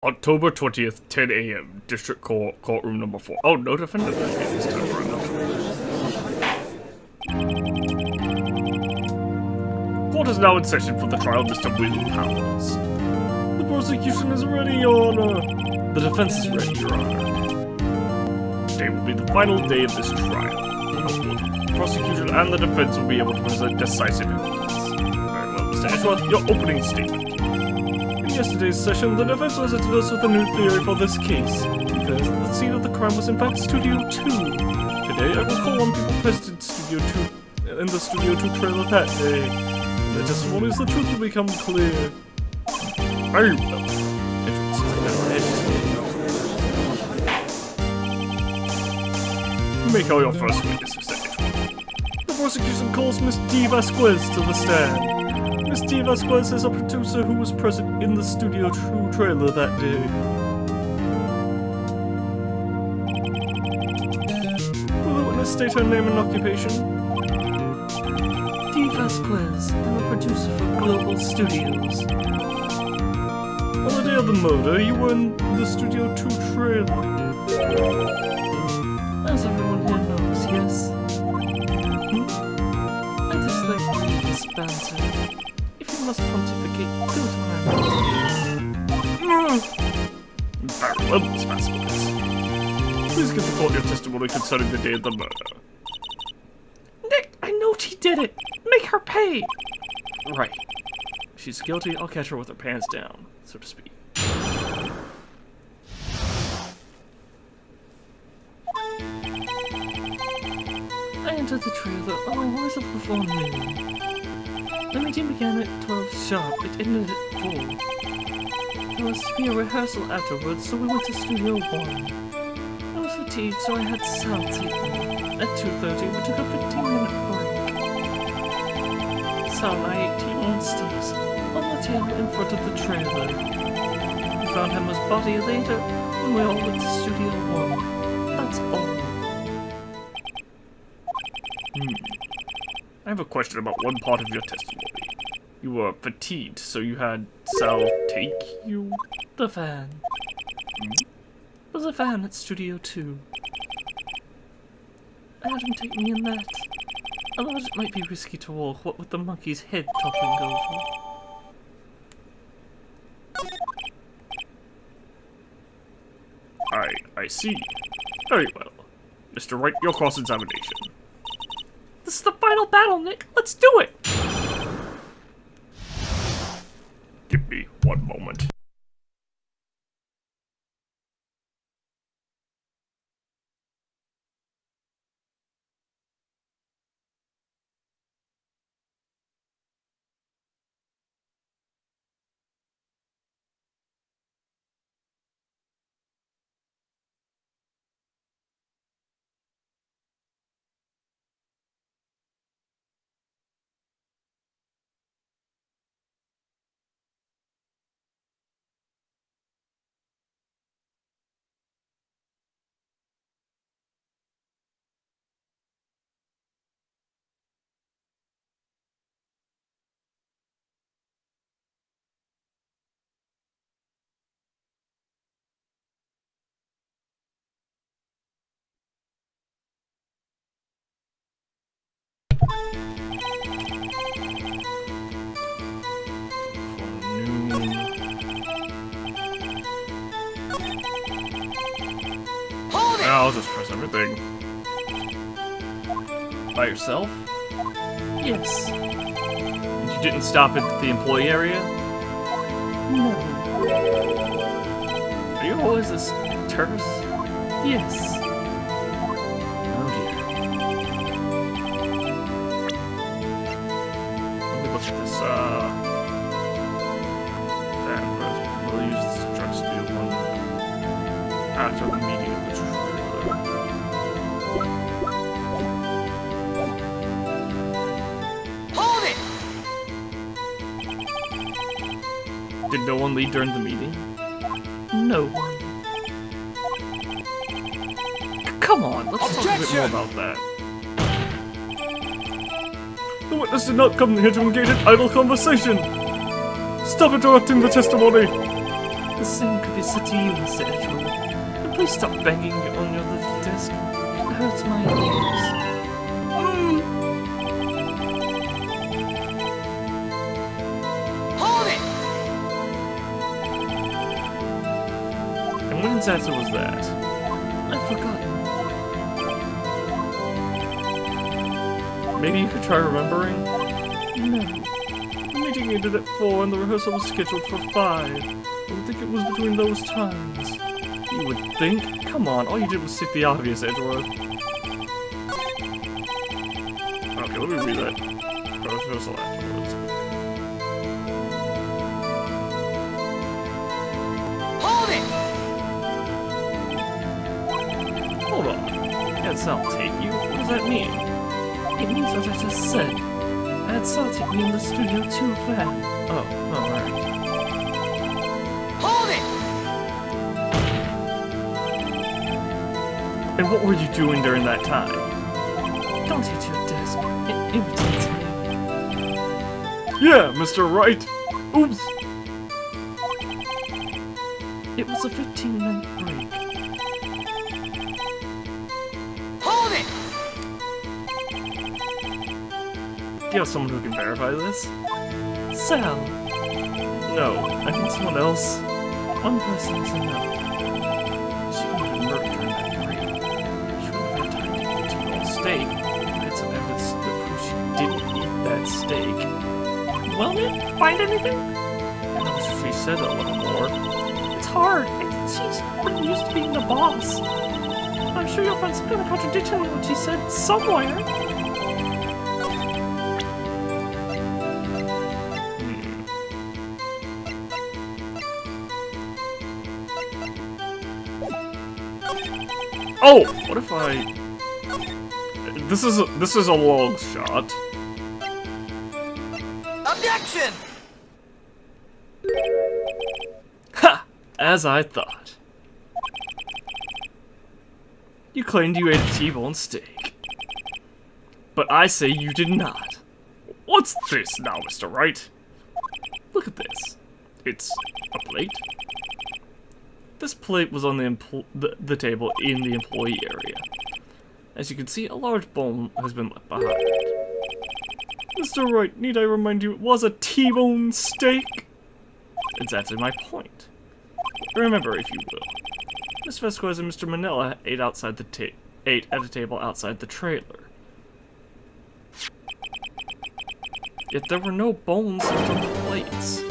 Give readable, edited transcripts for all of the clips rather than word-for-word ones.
October 20th, 10 a.m. District Court, Courtroom number 4. Oh, no defendant this time around. Court is now in session for the trial of Mr. Will Powers. The prosecution is ready, Your Honor. The defense is ready, Your Honor. Today will be the final day of this trial. The prosecution and the defense will be able to present decisive evidence. Very well, Mr. Ashworth, your opening statement. In yesterday's session, the defense presented us with a new theory for this case. Because the scene of the crime was in fact Studio 2. Today, I will call on people present in the Studio 2 trailer that day. In their testimonies, the truth will become clear. Very well. You may call your first witness, Mr. Edgeworth. The prosecution calls Miss D. Vasquez to the stand. Miss D. Vasquez is a producer who was present in the Studio 2 trailer that day. Will the witness state her name and occupation? D. Vasquez. I'm a producer for Global Studios. On the day of the murder, you were in the Studio 2 trailer. As everyone here knows, yes. I dislike this banter. If you must pontificate, do it when I'm Very well, Miss Vasquez. Please give the court your testimony concerning the day of the murder. Nick, I know she did it! Make her pay! Right. If she's guilty, I'll catch her with her pants down, so to speak. I entered the trailer a little before noon. The meeting began at 12 sharp. It ended at 4. There was to be a rehearsal afterwards, so we went to Studio 1. I was fatigued, so I had salts eaten. At 2:30, we took a 15-minute break. Sal and I ate T-bone steaks on the table in front of the trailer. We found Emma's body later when we all went to Studio 1. That's all. I have a question about one part of your testimony. You were fatigued, so you had Sal take you? The van. There's a van at Studio 2. I had him take me in that. I thought it might be risky to walk, what with the monkey's head toppling over. I see. Very well. Mr. Wright, your cross-examination. This is the final battle, Nick. Let's do it! Give me one moment. I'll just press everything. By yourself? Yes. And you didn't stop at the employee area? No. Are you always this terse? Yes. Oh dear. Let me look at this, van first. We'll use this to try to steal one after the meeting. Did no one leave during the meeting? No one. Come on, let's talk a bit more about that. The witness did not come here to engage in idle conversation. Stop interrupting the testimony. The same could be said to you, Mr. Edgeworth. And please stop banging on your little desk. It hurts my ears. Hold it! And when exactly was that? I've forgotten. Maybe you could try remembering? No. The meeting ended at 4 and the rehearsal was scheduled for 5. I would think it was between those times. You would think? Come on, all you did was state the obvious, Edgeworth. Okay, let me read that. Rehearsal afterwards. Hold it! Hold on. Yes, I'll take you. What does that mean? It means what I just said. I had Saw take me in the studio too fast. Oh, alright. Hold it! And what were you doing during that time? Don't hit your desk. It irritates me. Yeah, Mr. Wright! Oops! It was a 15-minute break. Hold it! Do you have someone who can verify this? Sal, No, I think someone else. one person is enough. She committed murder during that break. She would have had time to eat a T-bone steak. I had some evidence that proves she didn't eat that steak. Well, then, find anything? No, she said a little more. It's hard. She's not used to being the boss. I'm sure you'll find some kind of contradiction in what she said somewhere. Oh! What if I... This is a long shot. Objection! Ha! As I thought. You claimed you ate a T-bone steak. But I say you did not. What's this now, Mr. Wright? Look at this. It's a plate. This plate was on the table in the employee area. As you can see, a large bone has been left behind. Mr. Wright, need I remind you, it was a T-bone steak? Exactly my point. Remember, if you will. Miss Vasquez and Mr. Manila ate at a table outside the trailer. Yet there were no bones left on the plates.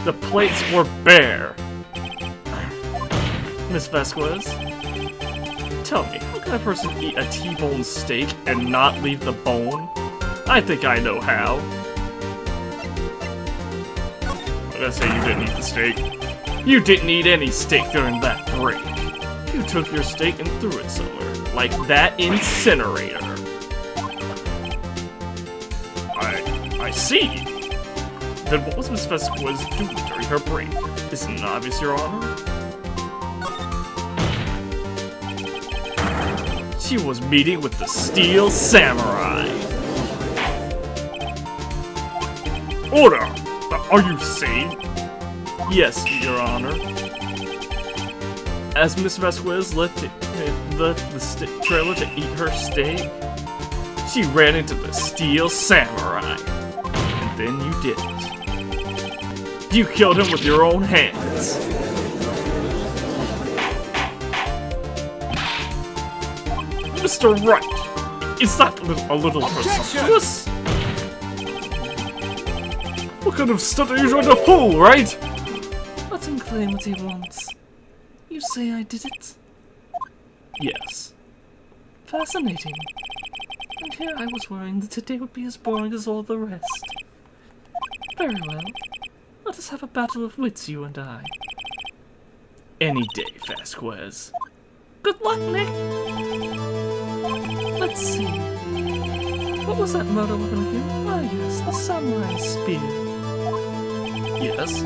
The plates were bare. Miss Vasquez, tell me, how can a person eat a T-bone steak and not leave the bone? I think I know how. I'm gonna say you didn't eat the steak. You didn't eat any steak during that break. You took your steak and threw it somewhere, like that incinerator. I see. Then what was Miss Vasquez doing during her break? Isn't it obvious, Your Honor? She was meeting with the Steel Samurai. Order! Are you sane? Yes, Your Honor. As Miss Vasquez left the trailer to eat her steak, she ran into the Steel Samurai. And then you did it. You killed him with your own hands. Mr. Wright, is that a little presumptuous? What kind of stunt are you trying to pull, right? Let him claim what he wants. You say I did it? Yes. Fascinating. And here I was worrying that today would be as boring as all the rest. Very well. Let us have a battle of wits, you and I. Any day, Vasquez. Good luck, Nick! Let's see. What was that murder weapon again? Ah, yes, the samurai spear. Yes?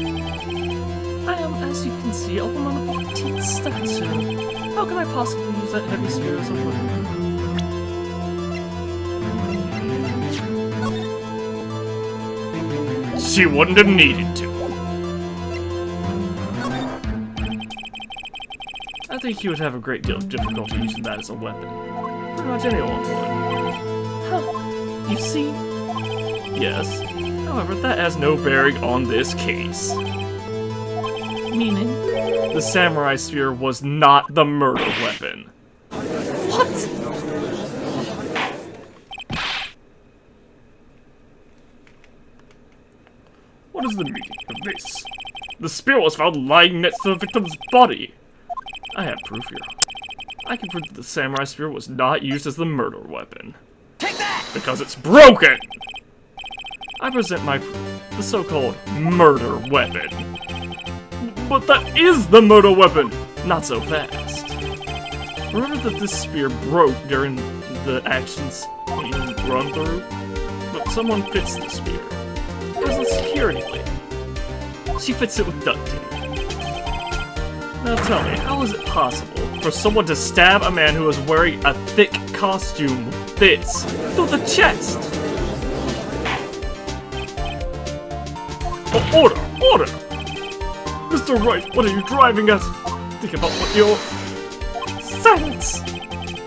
I am, as you can see, a woman of petite stature. How can I possibly use that heavy spear as a weapon? She wouldn't have needed to. I think he would have a great deal of difficulty using that as a weapon. Pretty much anyone would. Huh. You see? Yes. However, that has no bearing on this case. Meaning? The samurai spear was not the murder weapon. What? What is the meaning of this? The spear was found lying next to the victim's body. I have proof here. I can prove that the samurai spear was not used as the murder weapon. Take that! Because it's broken! I present my proof, the so-called murder weapon. But that is the murder weapon! Not so fast. Remember that this spear broke during the actions in run through? But someone fits the spear. There's a security lady. She fits it with duct tape. Now tell me, how is it possible for someone to stab a man who is wearing a thick costume with this through the chest? Oh, order! Order! Mr. Wright, what are you driving at? Think about what you're... Silence!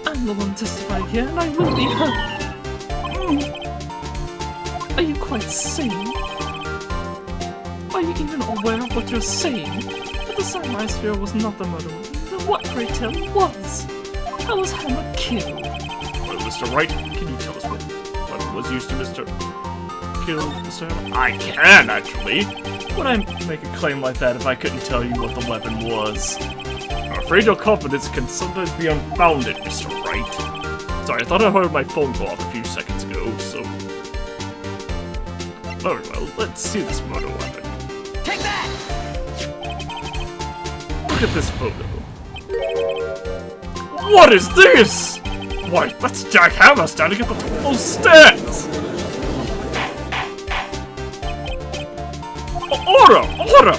I'm the one testifying here, and I will be heard. Are you quite sane? Are you even aware of what you're saying? If the samurai spear was not the murder weapon, then what, pray tell, was? How was Hammer killed? Well, Mr. Wright, can you tell us what weapon was used to kill Mr. Hammer? I can, actually. Would I make a claim like that if I couldn't tell you what the weapon was? I'm afraid your confidence can sometimes be unfounded, Mr. Wright. Sorry, I thought I heard my phone go off a few seconds ago, so... Very well, let's see this murder weapon. Take that! Look at this photo. What is this? Why, that's Jack Hammer standing at the top of those stairs! Order! Order!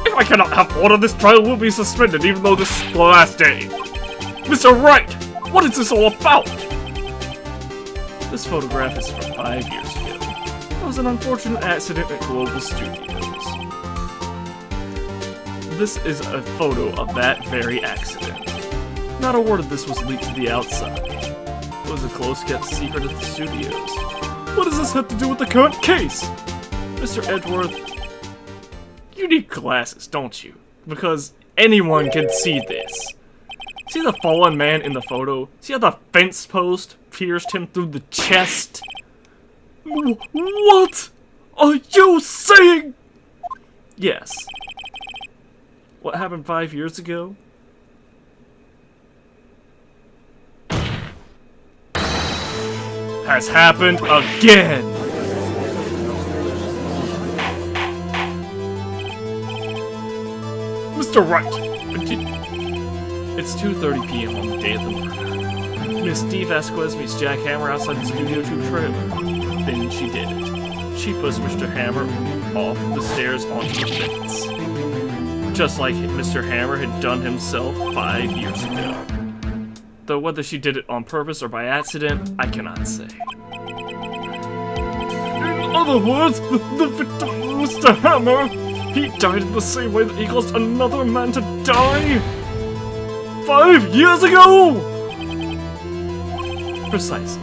If I cannot have order, this trial will be suspended, even though this is the last day. Mr. Wright, what is this all about? This photograph is from 5 years ago. It was an unfortunate accident at Global Studios. This is a photo of that very accident. Not a word of this was leaked to the outside. It was a close-kept secret at the studios. What does this have to do with the current case? Mr. Edgeworth, you need glasses, don't you? Because anyone can see this. See the fallen man in the photo? See how the fence post pierced him through the chest? What are you saying? Yes. What happened 5 years ago? Has happened again! Mr. Wright! It's 2:30 p.m. on the day of the murder. Miss D. Vasquez meets Jack Hammer outside the Studio 2 trailer. Then she did it. She pushed Mr. Hammer off the stairs onto the fence. Just like Mr. Hammer had done himself 5 years ago. Though whether she did it on purpose or by accident, I cannot say. In other words, the victim, Mr. Hammer, he died in the same way that he caused another man to die 5 years ago! Precisely.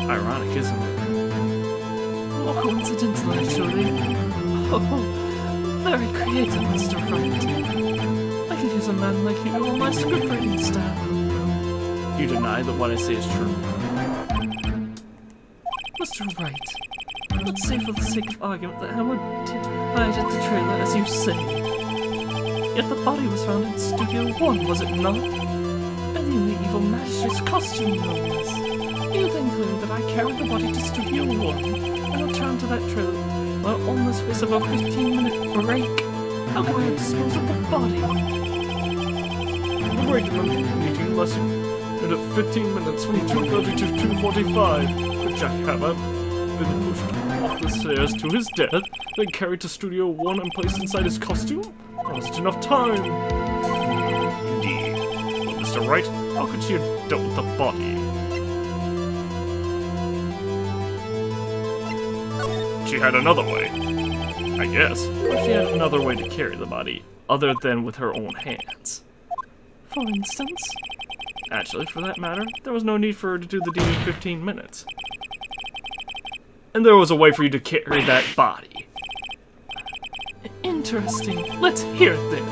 Ironic, isn't it? More coincidental, actually. Oh, very creative, Mr. Wright. I could use a man like you on my scriptwriting staff. You deny that what I say is true? Mr. Wright, let's say for the sake of argument that Hammer died at the trailer, as you say. Yet the body was found in Studio 1, was it not? And in the evil magistrate's costume, no less. You then claim that I carried the body to Studio 1 and returned to that trailer while on the space of a 15-minute break. How can I dispose of the body? The break in the meeting lasted 15 minutes from 2:30 to 2:45. But Jack Hammer then pushed off the stairs to his death, then carried to Studio 1 and placed inside his costume? Almost enough time. Indeed. But Mr. Wright, how could she have dealt with the body? She had another way, I guess. But she had another way to carry the body, other than with her own hands. for instance. Actually, for that matter, there was no need for her to do the deed in 15 minutes. And there was a way for you to carry that body. Interesting. Let's hear it then.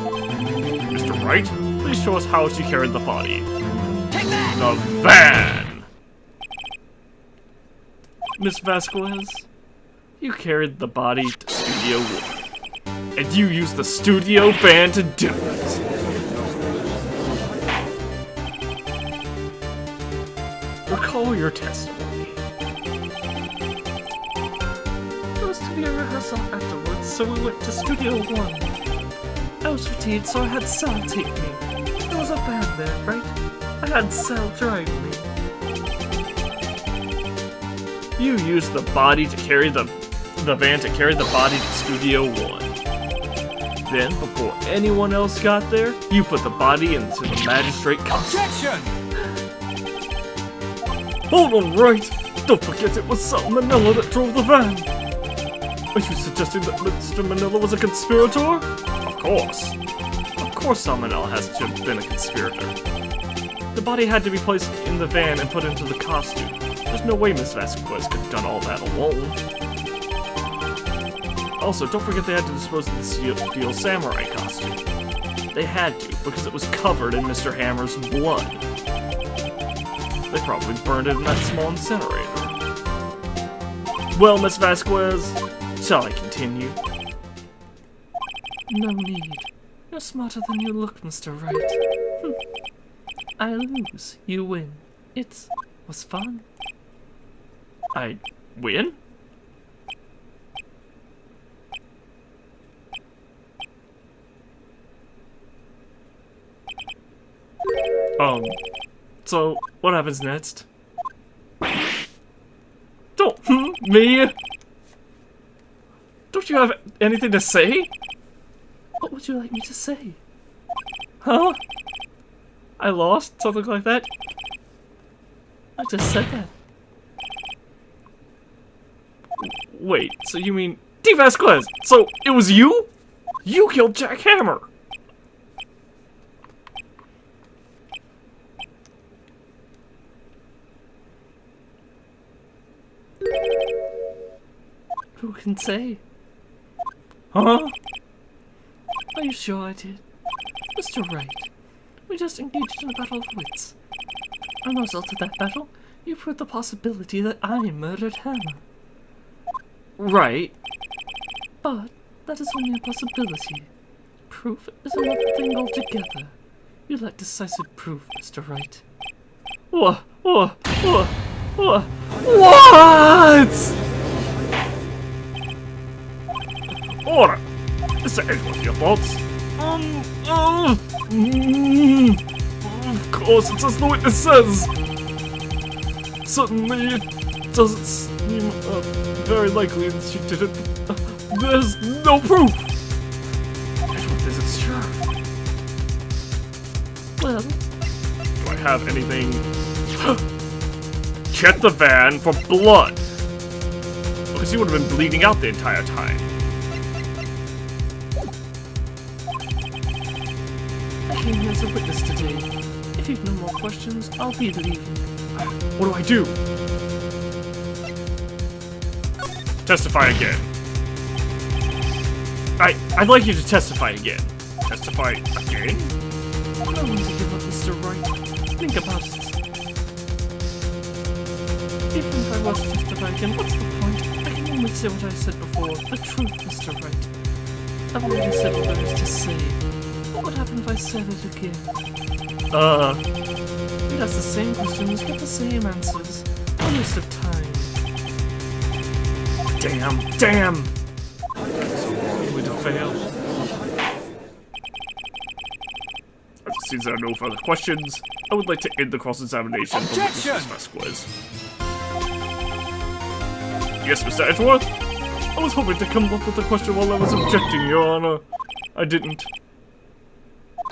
Mr. Wright, please show us how she carried the body. Take that! The van! Miss Vasquez, You carried the body to Studio 1. And you used the studio van to do it. Recall your testimony. there was to be a rehearsal afterwards, so we went to Studio 1. I was fatigued, so I had Sal take me. There was a band there, right? I had Sal drive me. You used the body to carry the van to carry the body to Studio 1. Then, before anyone else got there, you put the body into the magistrate custody. Objection! Hold on, Wright! Don't forget it was Sal Manila that drove the van! Are you suggesting that Mr. Manila was a conspirator? Of course. Of course Sal Manila has to have been a conspirator. The body had to be placed in the van and put into the costume. There's no way Miss Vasquez could have done all that alone. Also, don't forget they had to dispose of the Steel Samurai costume. They had to, because it was covered in Mr. Hammer's blood. They probably burned it in that small incinerator. Well, Miss Vasquez, shall I continue? No need. You're smarter than you look, Mr. Wright. I lose, you win. It was fun. I win? So, what happens next? Don't, me? Don't you have anything to say? What would you like me to say? Huh? I lost? Something like that? I just said that. Wait, so you mean... D. Vasquez! So, it was you? You killed Jack Hammer! Who can say? Huh? Are you sure I did? Mr. Wright, we just engaged in a battle of wits. As a result of that battle, you proved the possibility that I murdered Hammer. Right. But that is only a possibility. Proof is another thing altogether. You lack decisive proof, Mr. Wright. What? Order! Mr. Edgeworth, your thoughts? Of course, it's as the witness says! Certainly, it doesn't seem very likely that she did it. There's no proof! Edgeworth isn't sure. Well, Do I have anything? Check the van for blood! Because you would have been bleeding out the entire time. I came here as a witness today. If you've no more questions, I'll be leaving. What do I do? Testify again. I'd like you to testify again. Testify again? No one to give up, Mr. Wright. Think about it. Even if I was to testify again, what's the point? I can only say what I said before. The truth, Mr. Wright. I've already said what there is to say. What would happen if I said it again? We'd ask the same questions, get the same answers. A waste of time. Damn! So likely to fail. Since there are no further questions, I would like to end the cross-examination for Objection! Mrs. Vasquez. Yes, Mr. Edgeworth? I was hoping to come up with a question while I was objecting, Your Honor. I didn't.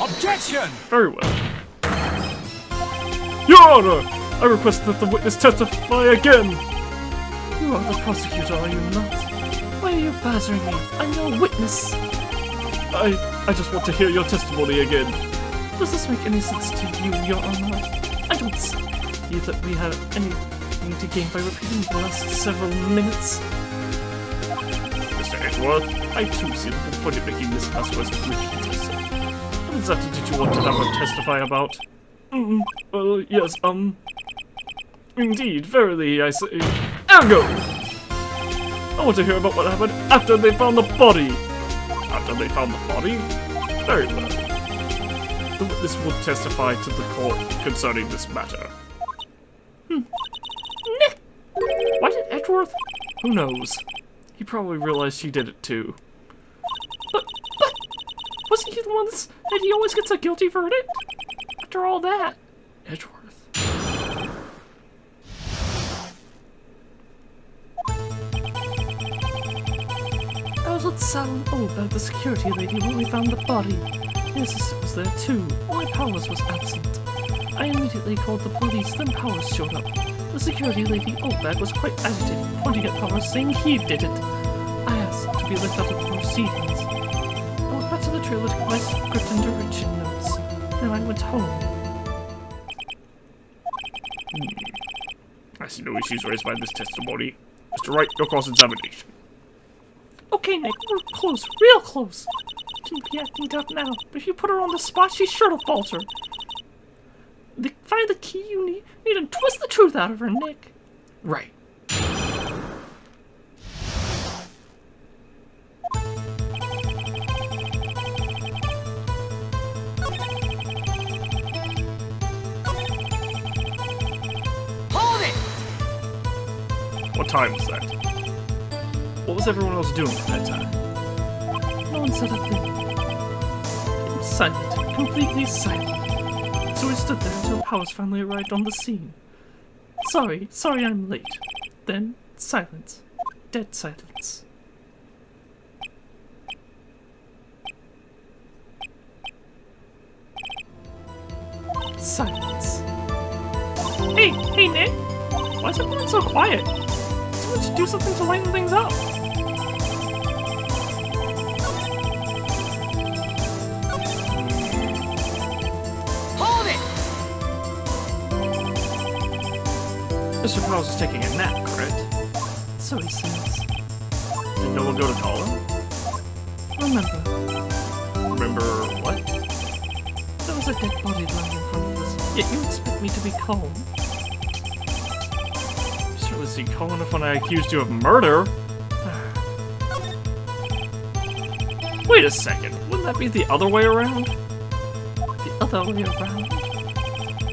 Objection! Very well. Your Honor! I request that the witness testify again! You are the prosecutor, are you not? Why are you badgering me? I'm your witness! I just want to hear your testimony again. Does this make any sense to you, Your Honor? I don't see that we have anything to gain by repeating the last several minutes. Mr. Edgeworth, I too see the point of making this Vasquez repeat yourself. What exactly did you want to have her testify about? Yes, Indeed, verily, I say... Ergo! I want to hear about what happened after they found the body. After they found the body? Very well. The witness will testify to the court concerning this matter. Why did Edgeworth? Who knows? He probably realized she did it too. But, wasn't he the one that he always gets a guilty verdict? After all that. Edgeworth. I was with Sam Oldberg, the security lady, when we found the body. His assistant was there too, only Powers was absent. I immediately called the police, then Powers showed up. The security lady, Oldberg, was quite agitated, pointing at Powers, saying he did it. I asked to be left out of the proceedings. I went back to the trailer to get my script and direction notes. Then I went home. I see no issues raised by this testimony. Mr. Wright, your cross-examination. Okay, Nick, we're close, real close. Shouldn't be acting tough now, but if you put her on the spot, she's sure to falter. Find the key you need and twist the truth out of her, Nick. Right. Hold it! What time was that? What was everyone else doing at that time? No one said a thing. It was silent, completely silent. So we stood there until Powers finally arrived on the scene. Sorry I'm late. Then, silence. Dead silence. Silence. Hey, Nick! Why is everyone so quiet? Someone should do something to lighten things up. Mr. Powers is taking a nap, correct? So he says. Did no one go to call him? Remember, Remember what? there was a dead body lying in front of us, yet you expect me to be calm. Sure, was he calling up when I accused you of murder? Wait a second, wouldn't that be the other way around? The other way around.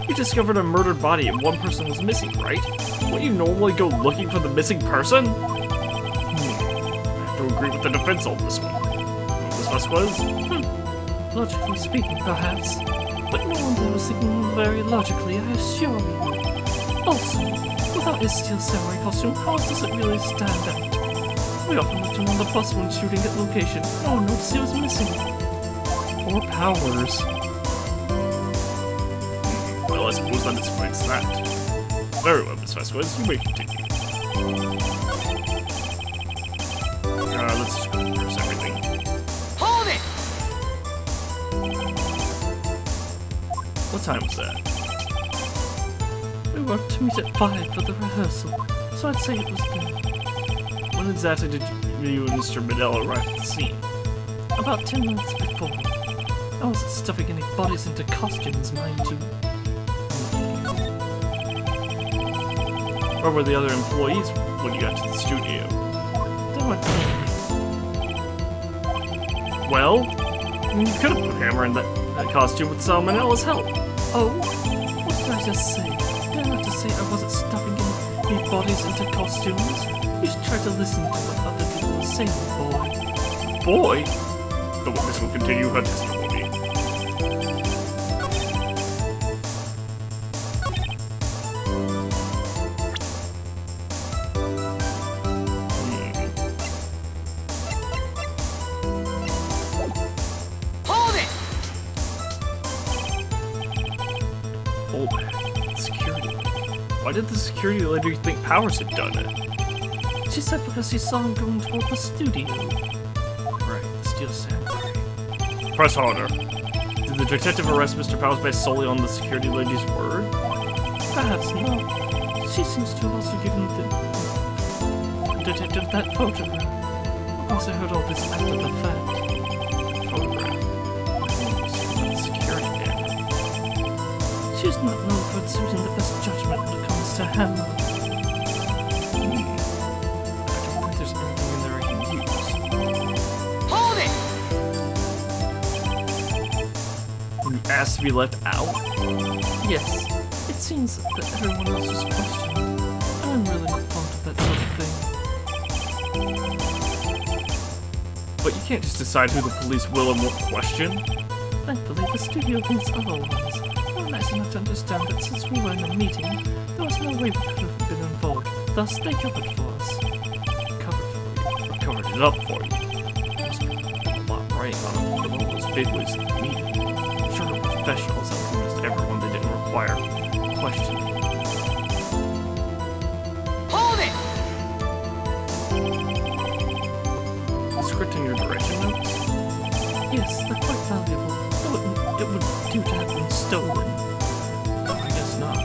You discovered a murdered body and one person was missing, right? Wouldn't you normally go looking for the missing person? I have to agree with the defense on this one. This Vasquez? Logically speaking, perhaps. But no one there was thinking very logically, I assure you. Also, without his steel samurai costume, how does it really stand out? We often left him on the bus when shooting at location. No one noticed he was missing. Or Powers. Well, I suppose that explains that. Very well, Miss Vasquez, you may continue. Let's just go through everything. Hold it! What time was that? We were to meet at 5 for the rehearsal, so I'd say it was then. When exactly did you and Mr. Midell arrive at the scene? About 10 minutes before. I wasn't stuffing any bodies into costumes, mind you. Where were the other employees when you got to the studio? They weren't there. Well, you could have put Hammer in that costume with Salmonella's help. Oh? What did I just say? Did I not just say I wasn't stuffing any bodies into costumes? You should try to listen to what other people are saying, boy. Boy? The witness will continue her testimony. Hold it! Security. Why did the security lady think Powers had done it? She said because she saw him going toward the studio. Right, the Steel Samurai. Press harder. Did Did the detective arrest Mr. Powers based solely on the security lady's word? Perhaps not. She seems to have also given the detective that photograph. Of course, I heard all this after the fact. Photograph. Security camera. She is not known for exerting the best judgment when it comes to Hammer. I don't think there's anything in there I can use. Hold it! You asked to be left out? Yes, it seems that everyone else was questioned. I'm really not fond of that sort of thing. But you can't just decide who the police will and won't question. I believe the studio thinks otherwise. I'm nice enough to understand that since we were in a meeting, there was no way we could have been involved. Thus, they covered for us. Covered it up for you. Must be a lot writing on it with all those bigwigs in the meeting. I'm sure the professionals have convinced everyone they didn't require questioning. Hold it! The script in your direction notes? Yes, they're quite valuable. It would do to have them stolen. I guess not.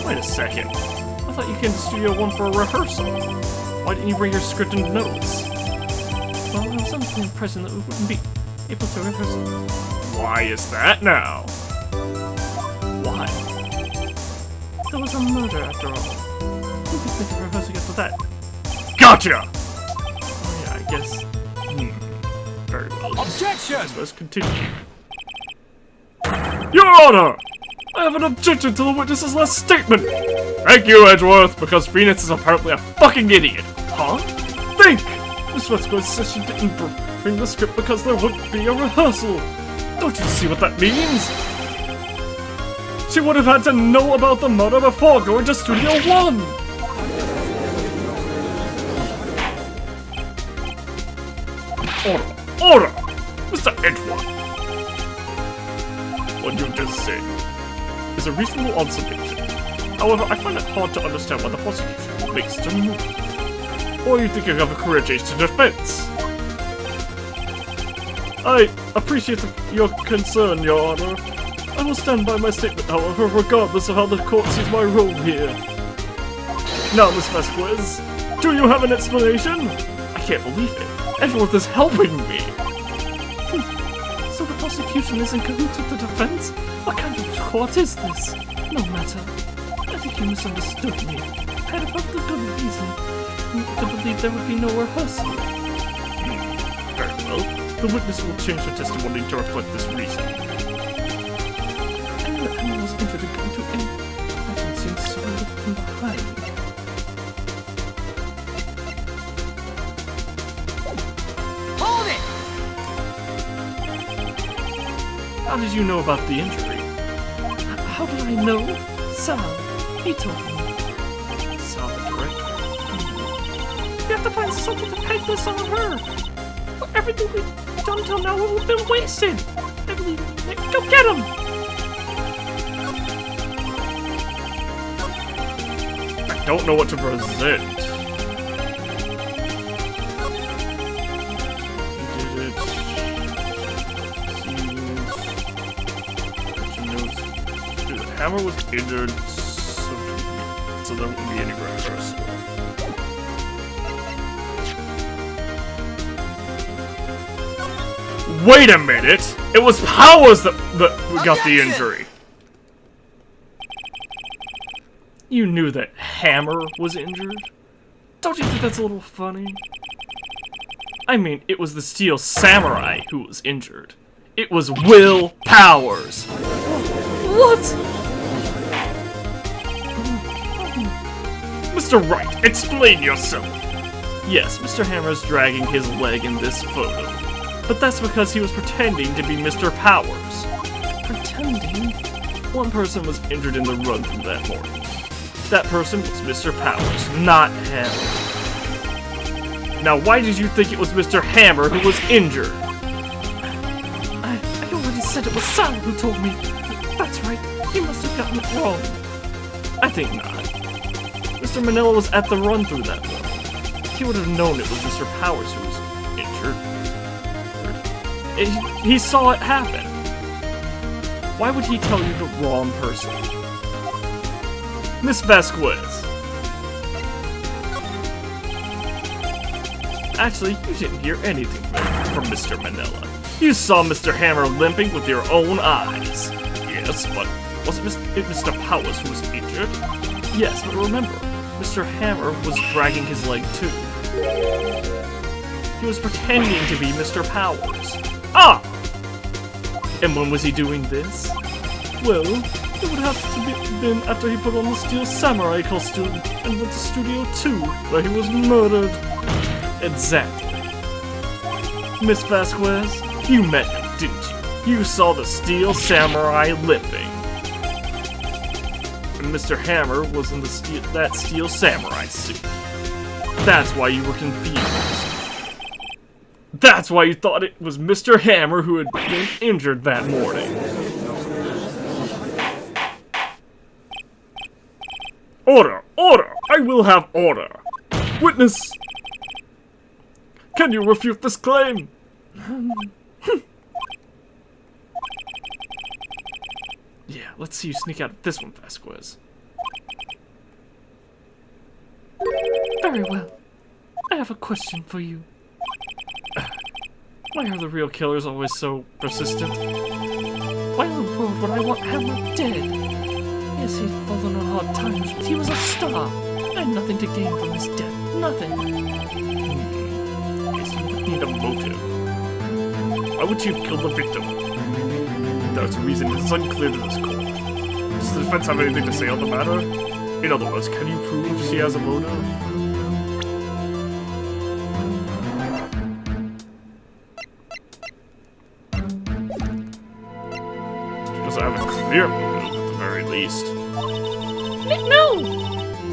Wait a second. I thought you came to Studio 1 for a rehearsal. Why didn't you bring your script and notes? Well, I was under the impression that we wouldn't be able to rehearse. Why is that now? Why? There was a murder after all. Who could think of rehearsing after that? Gotcha! Oh yeah, I guess. Very well. Objection! Let's continue. Your Honor! I have an objection to the witness's last statement! Thank you, Edgeworth, because Phoenix is apparently a fucking idiot. Huh? Think! Miss Westwood says she didn't bring the script because there wouldn't be a rehearsal. Don't you see what that means? She would have had to know about the murder before going to Studio 1! Order! Mr. Edgeworth! What you just said is a reasonable observation. However, I find it hard to understand why the prosecution makes such a move. Or you think you have a career change to defense? I appreciate your concern, Your Honor. I will stand by my statement, however, regardless of how the court sees my role here. Now, Miss Vasquez, do you have an explanation? I can't believe it. Edgeworth is helping me. So the prosecution is in cahoots with the defense? What kind of court is this? No matter. I think you misunderstood me. I had about the good reason to believe there would be no rehearsal. Very well. The witness will change her testimony to reflect this reason. I knew that Emma was injured and going to end. I can seem surrounded from behind. Hold it! How did you know about the injury? How did I know? Sal. He told me. Sal, the director. We have to find something to peg this on her. For everything we've done till now would have been wasted. I believe. Go get him! I don't know what to present. He did it. The hammer was injured, so there wouldn't be any rehearsal. Wait a minute! It was Powers that got the injury! You knew that Hammer was injured? Don't you think that's a little funny? I mean, it was the Steel Samurai who was injured. It was Will Powers! What? Mr. Wright, explain yourself! Yes, Mr. Hammer's dragging his leg in this photo. But that's because he was pretending to be Mr. Powers. Pretending? One person was injured in the run-through that morning. That person was Mr. Powers, not Hammer. Now why did you think it was Mr. Hammer who was injured? I already said it was Sal who told me. That's right, he must have gotten it wrong. I think not. Mr. Manila was at the run-through that morning. He would have known it was Mr. Powers who was injured. He saw it happen. Why would he tell you the wrong person? Miss Vasquez. Actually, you didn't hear anything from Mr. Manila. You saw Mr. Hammer limping with your own eyes. Yes, but wasn't it Mr. Powers who was injured? Yes, but remember, Mr. Hammer was dragging his leg too. He was pretending to be Mr. Powers. Ah! And when was he doing this? Well, it would have to be been after he put on the Steel Samurai costume and went to Studio 2, where he was murdered. Exactly. Miss Vasquez, you met him, didn't you? You saw the Steel Samurai limping. And Mr. Hammer was in that Steel Samurai suit. That's why you were confused. That's why you thought it was Mr. Hammer who had been injured that morning. Order! Order! I will have order! Witness! Can you refute this claim? Yeah, let's see you sneak out of this one, Vasquez. Very well. I have a question for you. Why are the real killers always so persistent? Why in the world would I want Hammer dead? Yes, he'd fallen on hard times, but he was a star. I had nothing to gain from his death. Nothing. Yes, you would need a motive. Why would you have killed the victim? There's a reason it's unclear to this court. Does the defense have anything to say on the matter? In other words, can you prove she has a motive? She doesn't have a clear motive at the very least. No!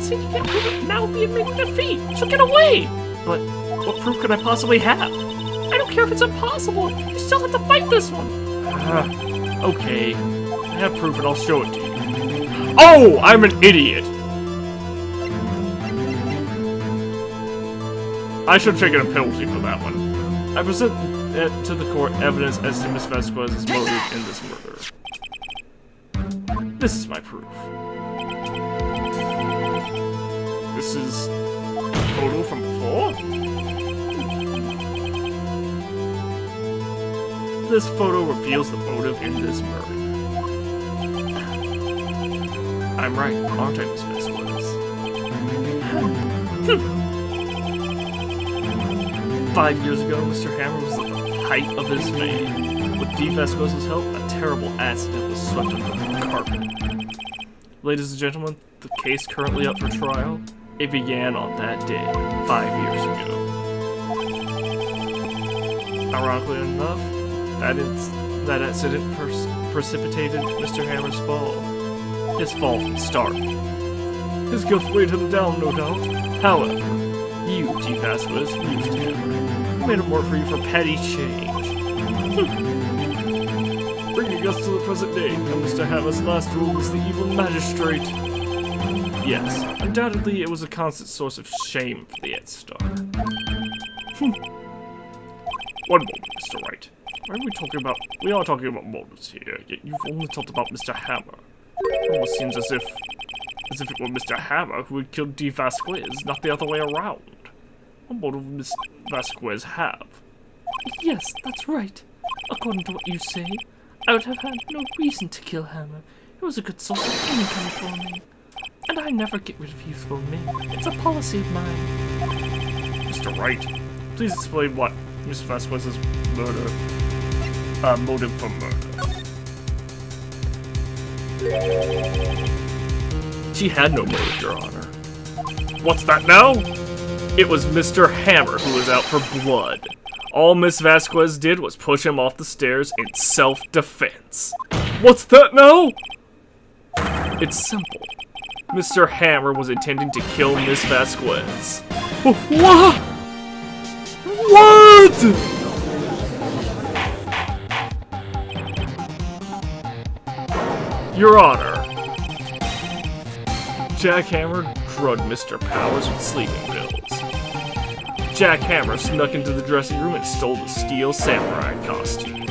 See, you can't prove it now would be admitting defeat. She'll get away! But what proof could I possibly have? I don't care if it's impossible. You still have to fight this one. Okay. I have proof and I'll show it to you. Oh! I'm an idiot! I should have taken a penalty for that one. I present to the court evidence as to Miss Vasquez's motive in this murder. This is my proof. This is a photo from before? This photo reveals the motive in this murder. I'm right, aren't I, Miss Vasquez? 5 years ago, Mr. Hammer was at the height of his fame. With D. Vasquez's help, a terrible accident was swept under the carpet. Ladies and gentlemen, the case currently up for trial, it began on that day, 5 years ago. Ironically enough, that accident precipitated Mr. Hammer's fall. His fall from the start. His guilt weighed him down, no doubt. However, you, T. Vasquez, used him. Made him work for you for petty change. Bringing us to the present day, and Mr. Hammer's last rule was the evil magistrate. Yes, undoubtedly it was a constant source of shame for the Ed Star. One moment, Mr. Wright. Why are we talking about... We are talking about motives here, yet you've only talked about Mr. Hammer. It almost seems as if it were Mr. Hammer who had killed D. Vasquez, not the other way around. What motive would Miss Vasquez have? Yes, that's right. According to what you say, I would have had no reason to kill Hammer. It was a good source of income for me. And I never get rid of useful men. It's a policy of mine. Mr. Wright, please explain what Miss Vasquez's motive for murder. She had no motive, Your Honor. What's that now? It was Mr. Hammer who was out for blood. All Miss Vasquez did was push him off the stairs in self-defense. What's that now? It's simple. Mr. Hammer was intending to kill Miss Vasquez. What? What? Your Honor. Jack Hammer drugged Mr. Powers with sleeping pills. Jack Hammer snuck into the dressing room and stole the Steel Samurai costume.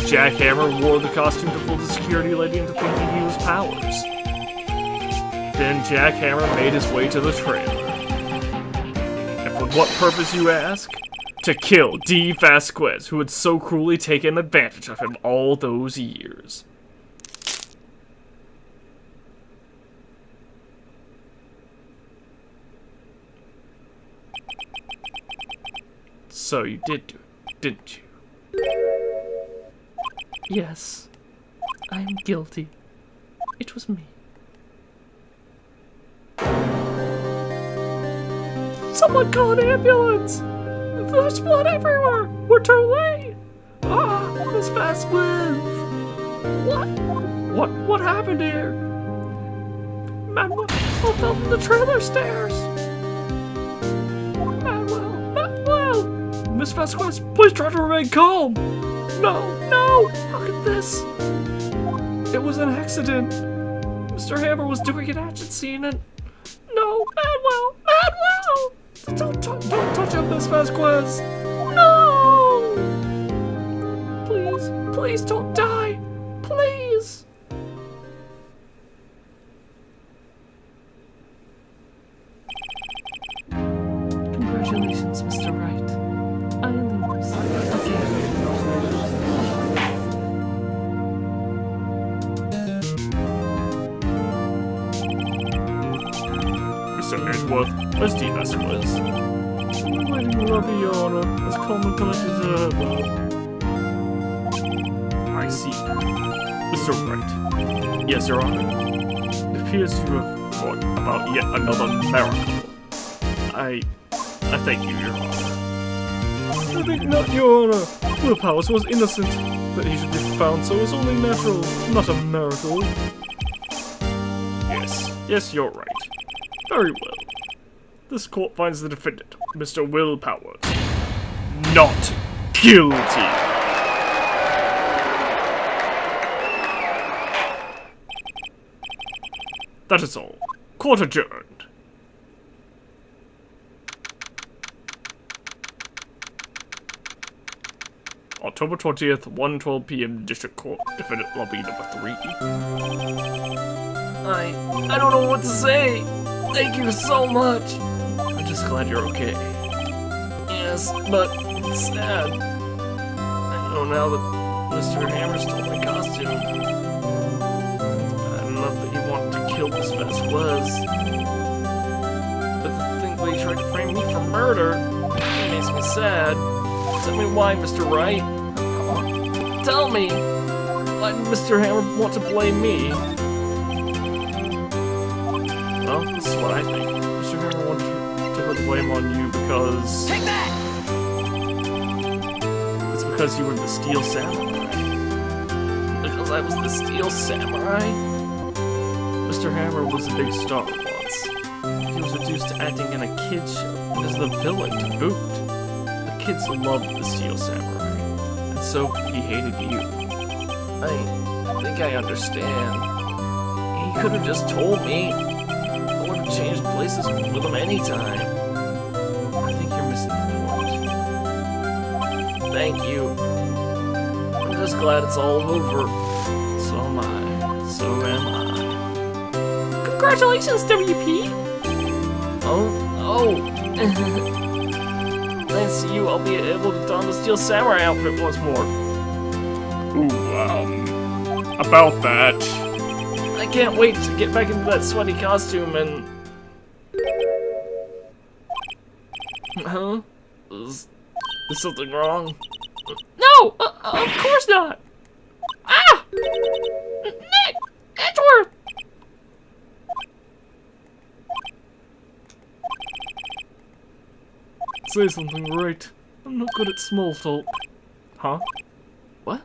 Jackhammer wore the costume to fool the security lady into thinking he was Powers. Then Jackhammer made his way to the trailer. And for what purpose, you ask? To kill D. Vasquez, who had so cruelly taken advantage of him all those years. So you did do it, didn't you? Yes, I am guilty. It was me. Someone call an ambulance! There's blood everywhere! We're too late! Ah, Miss Vasquez! What happened here? Manuel fell from the trailer stairs! Manuel! Miss Vasquez, please try to remain calm! No! How could this? It was an accident. Mr. Hammer was doing an action scene and... No! Manuel! Don't touch him, Miss Vasquez! No! Please don't die! Please! Congratulations, Mr. Wright. I lose. Mr. Ainsworth, where's D. Vasquez? I'm waiting, Your Honor, as Coleman collected I see. Mr. Wright. Yes, Your Honor. It appears you have thought about yet another miracle. I thank you, Your Honor. I think not, Your Honor. Will Powers was innocent. That he should be found so is only natural, not a miracle. Yes, you're right. Very well. This court finds the defendant, Mr. Will Powers, not guilty. That is all. Court adjourned. October 20th, 1:12 p.m. District Court. Defendant lobby number 3. I don't know what to say. Thank you so much. I'm just glad you're okay. Yes, but it's sad. I know now that Mr. Hammer stole my costume. And not that he wanted to kill Miss Vasquez. But the thing that he tried to frame me for murder, it makes me sad. Tell me why, Mr. Wright. Tell me. Why did Mr. Hammer want to blame me? Well, this is what I think. Mr. Hammer wanted to put the blame on you because... Take that! It's because you were the Steel Samurai. Because I was the Steel Samurai? Mr. Hammer was a big star once. He was reduced to acting in a kid's show, and as the villain to boot. The kids loved the Steel Samurai, and so he hated you. I think I understand. He could have just told me. Change places with him anytime. I think you're missing the point. Thank you. I'm just glad it's all over. So am I. So am I. Congratulations, WP! Oh. Thanks to you, I'll be able to don the Steel Samurai outfit once more. Ooh, about that. I can't wait to get back into that sweaty costume and... Huh? Is something wrong? No! Of course not! Ah! Nick! Edgeworth! Say something, Wright. I'm not good at small talk. Huh? What?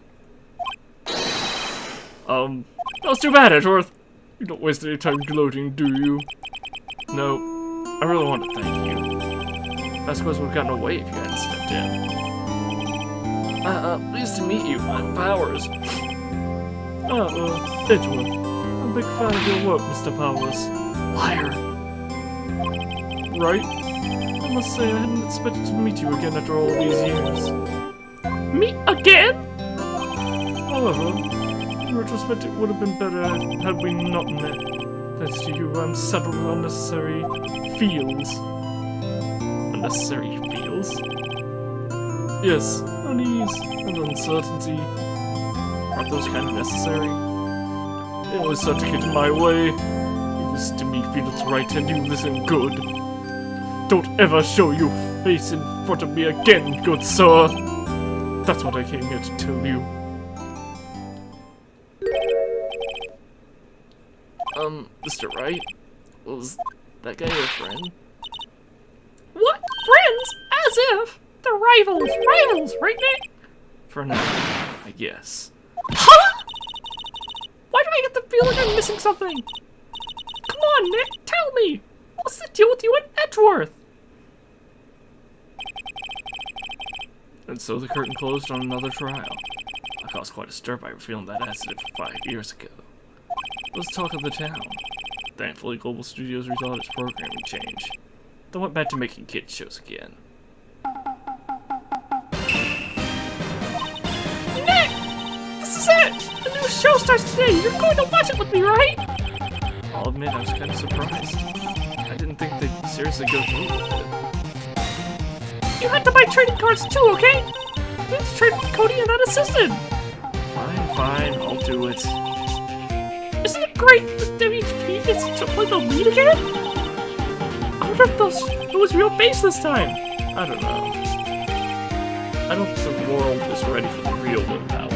That was too bad, Edgeworth. You don't waste any time gloating, do you? No, I really want to thank you. Vasquez would have gotten away if you hadn't stepped in. Pleased to meet you. I'm Powers. Edgeworth. I'm a big fan of your work, Mr. Powers. Liar. Right? I must say, I hadn't expected to meet you again after all these years. Me again? However, in retrospect, it would have been better had we not met. Thanks to you, I'm settled with unnecessary feels. Unnecessary feels? Yes, unease and uncertainty. Aren't those kind of necessary? They always start to get in my way. You listen to me feel it's right and you listen good. Don't ever show your face in front of me again, good sir. That's what I came here to tell you. Mr. Wright? Was that guy your friend? What? Friends? As if! They're rivals! Rivals, right, Nick? For now, I guess. Huh? Why do I get the feeling I'm missing something? Come on, Nick, tell me! What's the deal with you and Edgeworth? And so the curtain closed on another trial. I caused quite a stir by revealing that accident 5 years ago. It was talk of the town. Thankfully, Global Studios rethought its programming change. They went back to making kids shows again. Nick! This is it! The new show starts today! You're going to watch it with me, right? I'll admit I was kind of surprised. I didn't think they'd seriously go through with it. You had to buy trading cards too, okay? Let's trade with Cody and that assistant! Fine, I'll do it. Isn't it great that WP gets to play the lead again? I wonder if it was real face this time. I don't know. I don't think the world is ready for the real Will Power.